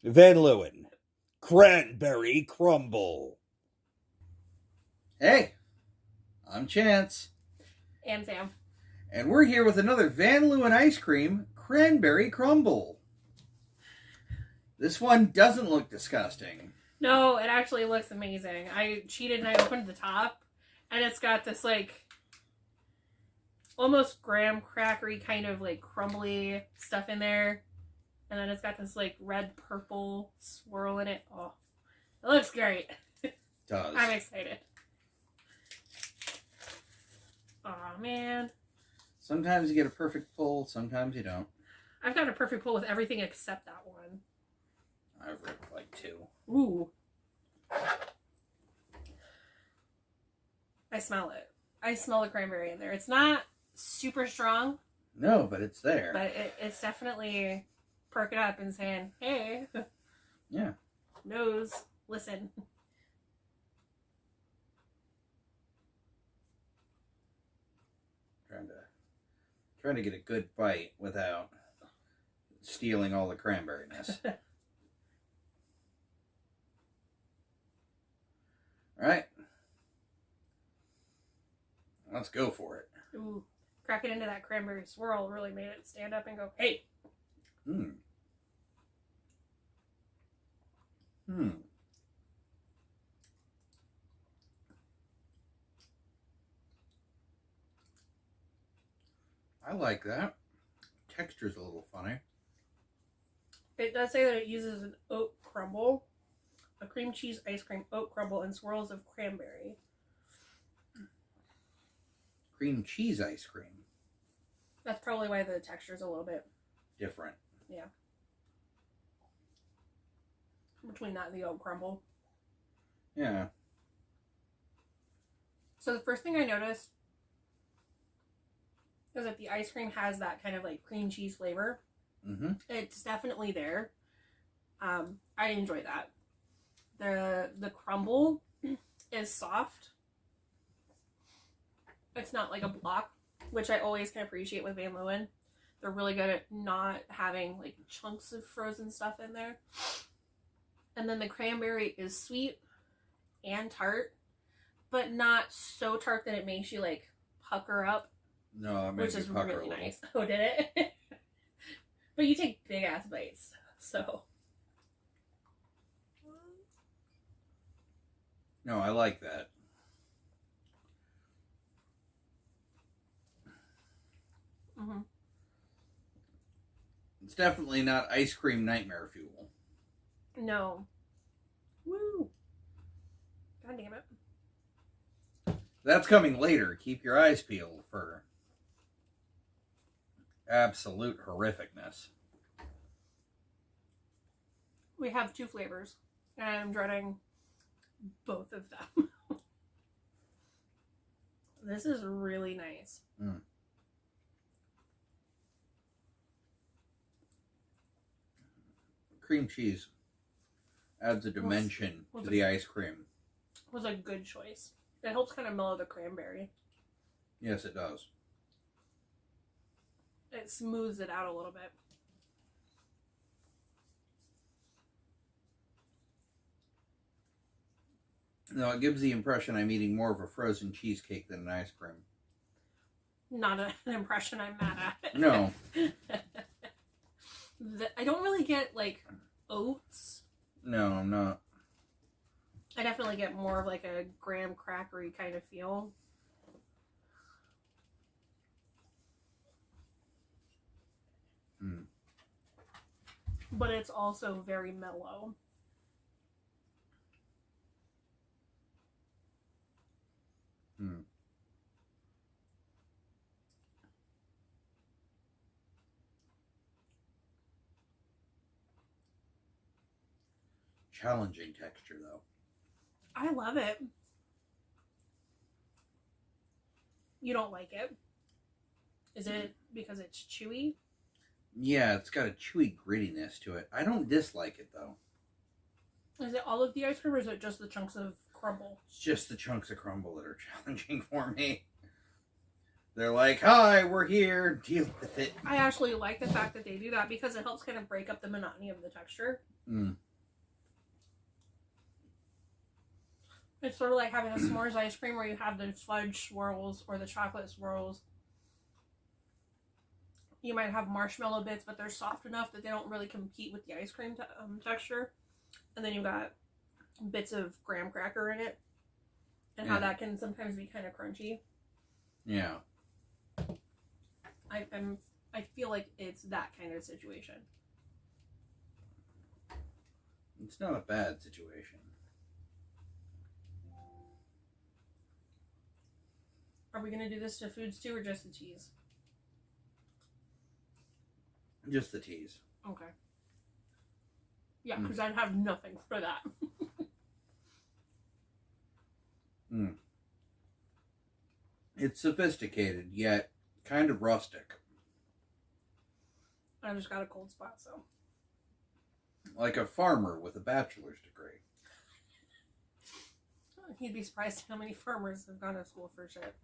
Van Leeuwen, Cranberry Crumble. Hey, I'm Chance. And Sam. And we're here with another Van Leeuwen ice cream, Cranberry Crumble. This one doesn't look disgusting. No, it actually looks amazing. I cheated and I opened the top, and it's got this, like, almost graham crackery kind of, like, crumbly stuff in there. And then it's got this, like, red-purple swirl in it. Oh, it looks great. It does. I'm excited. Oh man. Sometimes you get a perfect pull, sometimes you don't. I've got a perfect pull with everything except that one. I've ripped like two. Ooh. I smell it. I smell the cranberry in there. It's not super strong. No, but it's there. But it's definitely perking up and saying, hey. Yeah. Nose, listen. Trying to get a good bite without stealing all the cranberryness. All right. Let's go for it. Ooh. Cracking into that cranberry swirl really made it stand up and go, hey. I like that. Texture's a little funny. It does say that it uses an oat crumble, a cream cheese ice cream oat crumble, and swirls of cranberry. Cream cheese ice cream. That's probably why the texture's a little bit different. Yeah. Between that and the oat crumble. Yeah. So the first thing I noticed is that the ice cream has that kind of like cream cheese flavor. Mm-hmm. It's definitely there. I enjoy that. The crumble is soft. It's not like a block, which I always can appreciate with Van Leeuwen. They're really good at not having like chunks of frozen stuff in there. And then the cranberry is sweet and tart, but not so tart that it makes you like pucker up. No, it makes which you is pucker really a little. nice. Oh, did it? But you take big ass bites, so. No, I like that. Mm-hmm. It's definitely not ice cream nightmare fuel. No. Woo. God damn it. That's coming later. Keep your eyes peeled for absolute horrificness. We have two flavors, and I'm dreading both of them. This is really nice. Mm. Cream cheese adds a dimension to the ice cream. Was a good choice. It helps kind of mellow the cranberry. Yes, it does. It smooths it out a little bit. No, it gives the impression I'm eating more of a frozen cheesecake than an ice cream. Not an impression I'm mad at. No. I don't really get, like, oats. No, I'm not. I definitely get more of, like, a graham crackery kind of feel. Mm. But it's also very mellow. Mm. Challenging texture, though. I love it. You don't like it? Is it because it's chewy? Yeah, it's got a chewy grittiness to it. I don't dislike it, though. Is it all of the ice cream, or is it just the chunks of crumble? It's just the chunks of crumble that are challenging for me. They're like, hi, we're here, deal with it. I actually like the fact that they do that because it helps kind of break up the monotony of the texture. Mm. It's sort of like having a s'mores ice cream where you have the fudge swirls or the chocolate swirls. You might have marshmallow bits, but they're soft enough that they don't really compete with the ice cream texture. And then you've got bits of graham cracker in it. And how that can sometimes be kind of crunchy. Yeah. I feel like it's that kind of situation. It's not a bad situation. Are we going to do this to foods too, or just the teas? Just the teas. Okay. Yeah, because I'd have nothing for that. It's sophisticated, yet kind of rustic. I just got a cold spot, so. Like a farmer with a bachelor's degree. You'd be surprised how many farmers have gone to school for shit.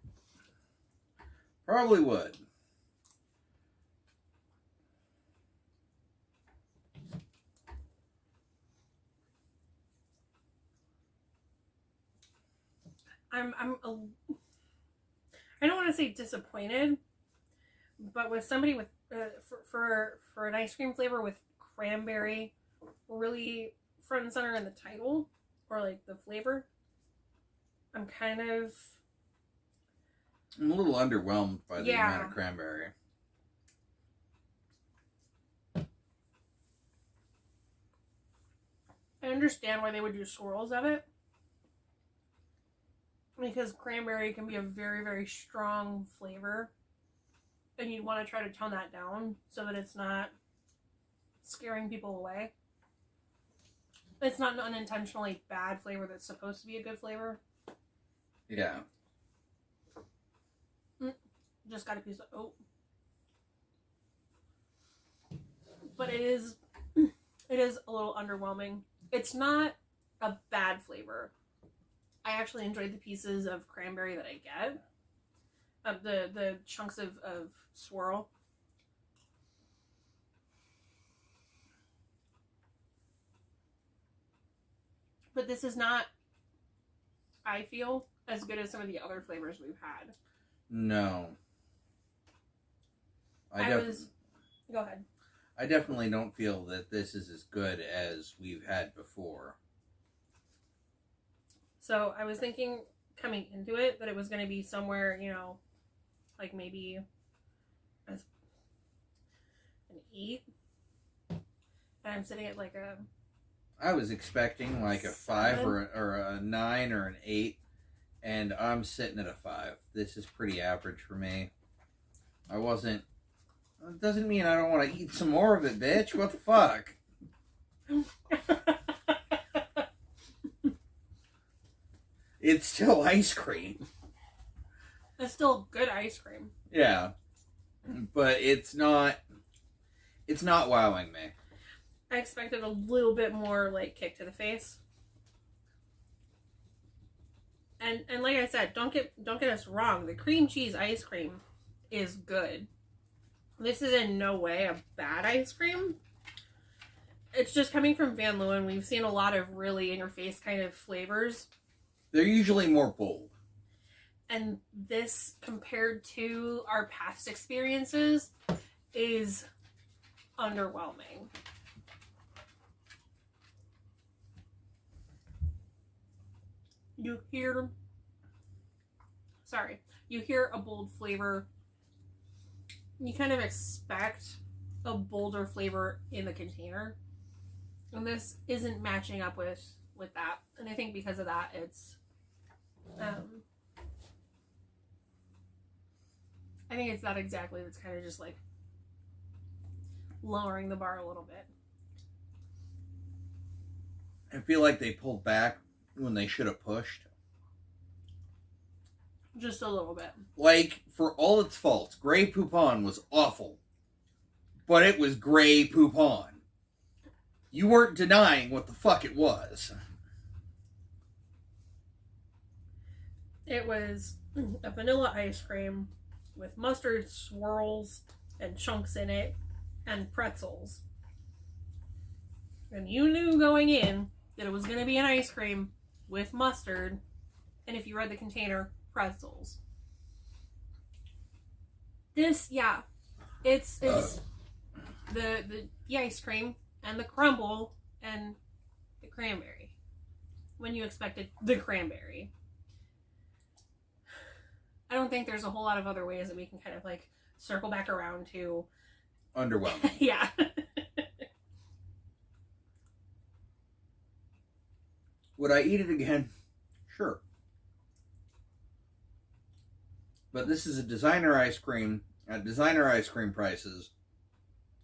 Probably would. I don't want to say disappointed, but with somebody with for an ice cream flavor with cranberry really front and center in the title or like the flavor, I'm a little underwhelmed by the amount of cranberry. I understand why they would do swirls of it. Because cranberry can be a very, very strong flavor. And you'd want to try to tone that down so that it's not scaring people away. It's not an unintentionally bad flavor that's supposed to be a good flavor. Yeah. Just got a piece of oat. But it is a little underwhelming. It's not a bad flavor. I actually enjoyed the pieces of cranberry that I get. The chunks of swirl. But this is not, I feel, as good as some of the other flavors we've had. No. Go ahead. I definitely don't feel that this is as good as we've had before. So I was thinking coming into it that it was going to be somewhere, like maybe an 8. And I'm sitting at like a... I was expecting like a 5 or a 9 or an 8. And I'm sitting at a 5. This is pretty average for me. I wasn't... It doesn't mean I don't want to eat some more of it, bitch. What the fuck? It's still ice cream. It's still good ice cream. Yeah. But it's not wowing me. I expected a little bit more like kick to the face. And like I said, don't get us wrong. The cream cheese ice cream is good. This is in no way a bad ice cream. It's just coming from Van Leeuwen. We've seen a lot of really in-your-face kind of flavors. They're usually more bold. And this, compared to our past experiences, is underwhelming. You hear a bold flavor. You kind of expect a bolder flavor in the container. And this isn't matching up with that. And I think because of that, it's... I think it's that exactly that's kind of just like lowering the bar a little bit. I feel like they pulled back when they should have pushed. Just a little bit. Like, for all its faults, Grey Poupon was awful. But it was Grey Poupon. You weren't denying what the fuck it was. It was a vanilla ice cream with mustard swirls and chunks in it and pretzels. And you knew going in that it was going to be an ice cream with mustard, and if you read the container, pretzels. This, yeah, it's the ice cream and the crumble and the cranberry. When you expected the cranberry. I don't think there's a whole lot of other ways that we can kind of like circle back around to underwhelming. Yeah. Would I eat it again? Sure. But this is a designer ice cream at designer ice cream prices,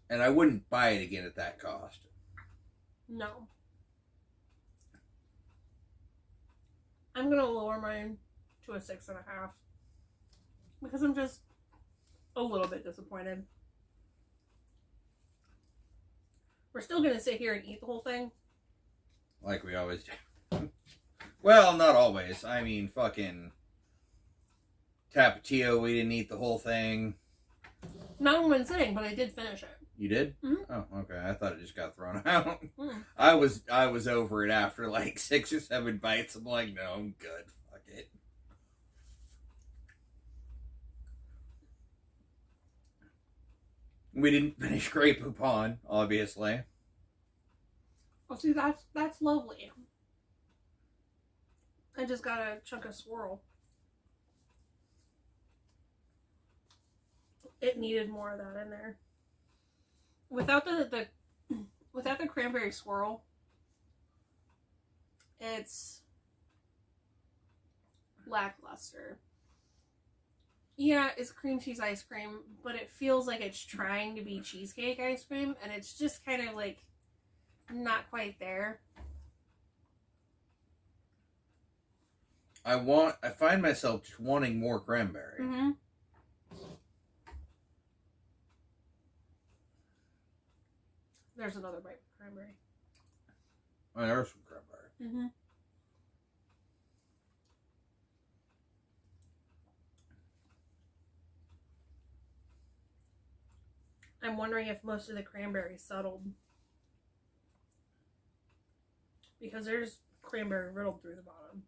and I wouldn't buy it again at that cost. No. I'm gonna lower mine to a 6.5 because I'm just a little bit disappointed. We're still gonna sit here and eat the whole thing. Like we always do. Well, not always. I mean, fucking Tapatio, we didn't eat the whole thing. Not in one sitting, but I did finish it. You did? Mm-hmm. Oh, okay. I thought it just got thrown out. Mm. I was over it after like 6 or 7 bites. I'm like, no, I'm good. Fuck it. We didn't finish Grey Poupon, obviously. Well, see, that's lovely. I just got a chunk of swirl. It needed more of that in there. Without the cranberry swirl, it's lackluster. Yeah, it's cream cheese ice cream, but it feels like it's trying to be cheesecake ice cream, and it's just kind of like not quite there. I find myself just wanting more cranberry. Mm-hmm. There's another bite of cranberry. Oh, there's some cranberry. Mm-hmm. I'm wondering if most of the cranberry settled. Because there's cranberry riddled through the bottom.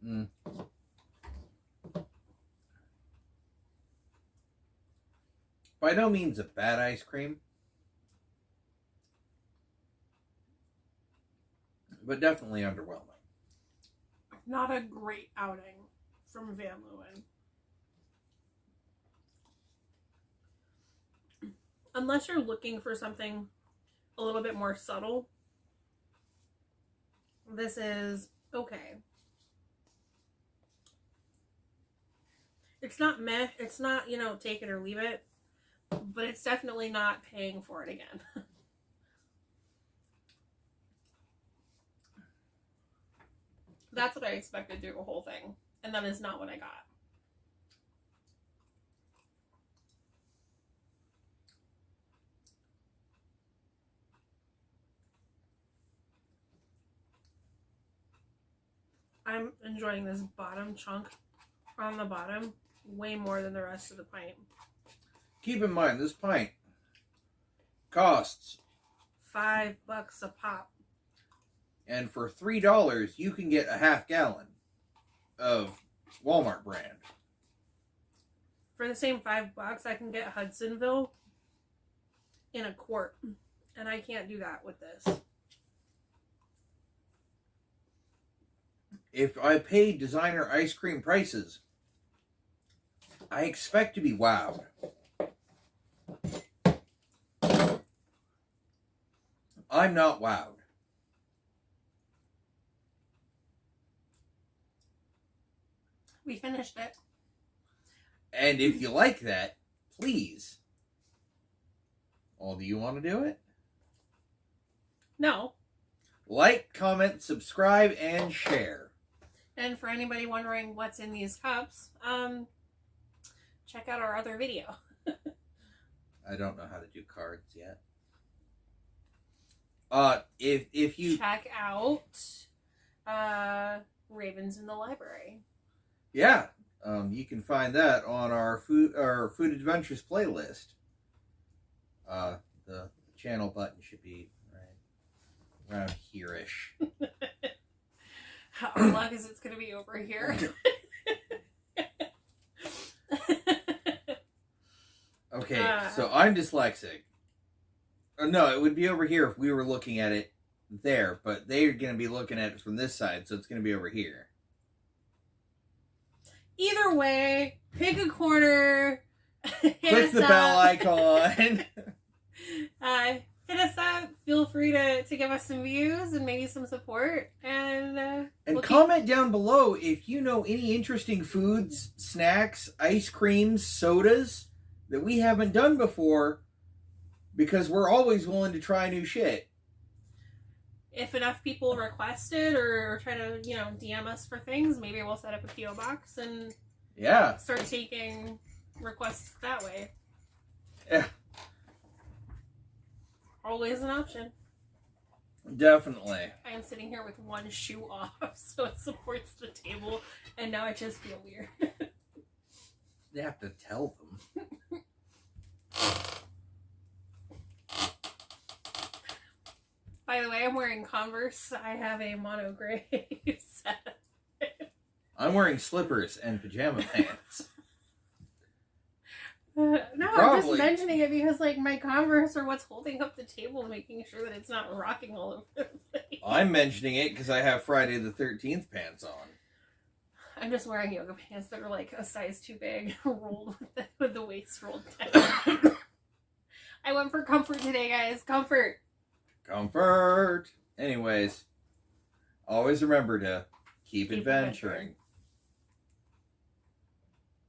Mm. By no means a bad ice cream, but definitely underwhelming. Not a great outing from Van Leeuwen. Unless you're looking for something a little bit more subtle, this is okay. It's not meh. It's not, take it or leave it. But it's definitely not paying for it again. That's what I expected through the whole thing. And that is not what I got. I'm enjoying this bottom chunk on the bottom way more than the rest of the pint. Keep in mind, this pint costs $5 a pop. And for $3, you can get a half gallon of Walmart brand. For the same $5, I can get Hudsonville in a quart. And I can't do that with this. If I pay designer ice cream prices, I expect to be wowed. I'm not wowed. We finished it. And if you like that, please. Well, do you want to do it? No. Like, comment, subscribe, and share. And for anybody wondering what's in these cups, check out our other video. I don't know how to do cards yet. If you check out Ravens in the Library. Yeah, you can find that on our food adventures playlist. The channel button should be right around here-ish. Our luck is it's going to be over here. Okay, so I'm dyslexic. No, it would be over here if we were looking at it there, but they're going to be looking at it from this side, so it's going to be over here. Either way, pick a corner. Click the bell icon. Hit us up. Feel free to give us some views and maybe some support. And comment down below if you know any interesting foods, snacks, ice creams, sodas that we haven't done before, because we're always willing to try new shit. If enough people request it or try to, DM us for things, maybe we'll set up a P.O. box and start taking requests that way. Yeah. Always an option. Definitely. I am sitting here with one shoe off, so it supports the table, and now I just feel weird. They have to tell them. By the way, I'm wearing Converse. I have a mono gray set. I'm wearing slippers and pajama pants. No, I'm just mentioning it because, my Converse are what's holding up the table, making sure that it's not rocking all over the place. I'm mentioning it because I have Friday the 13th pants on. I'm just wearing yoga pants that are a size too big, rolled with the waist rolled down. I went for comfort today, guys. Comfort. Comfort. Anyways, always remember to keep adventuring.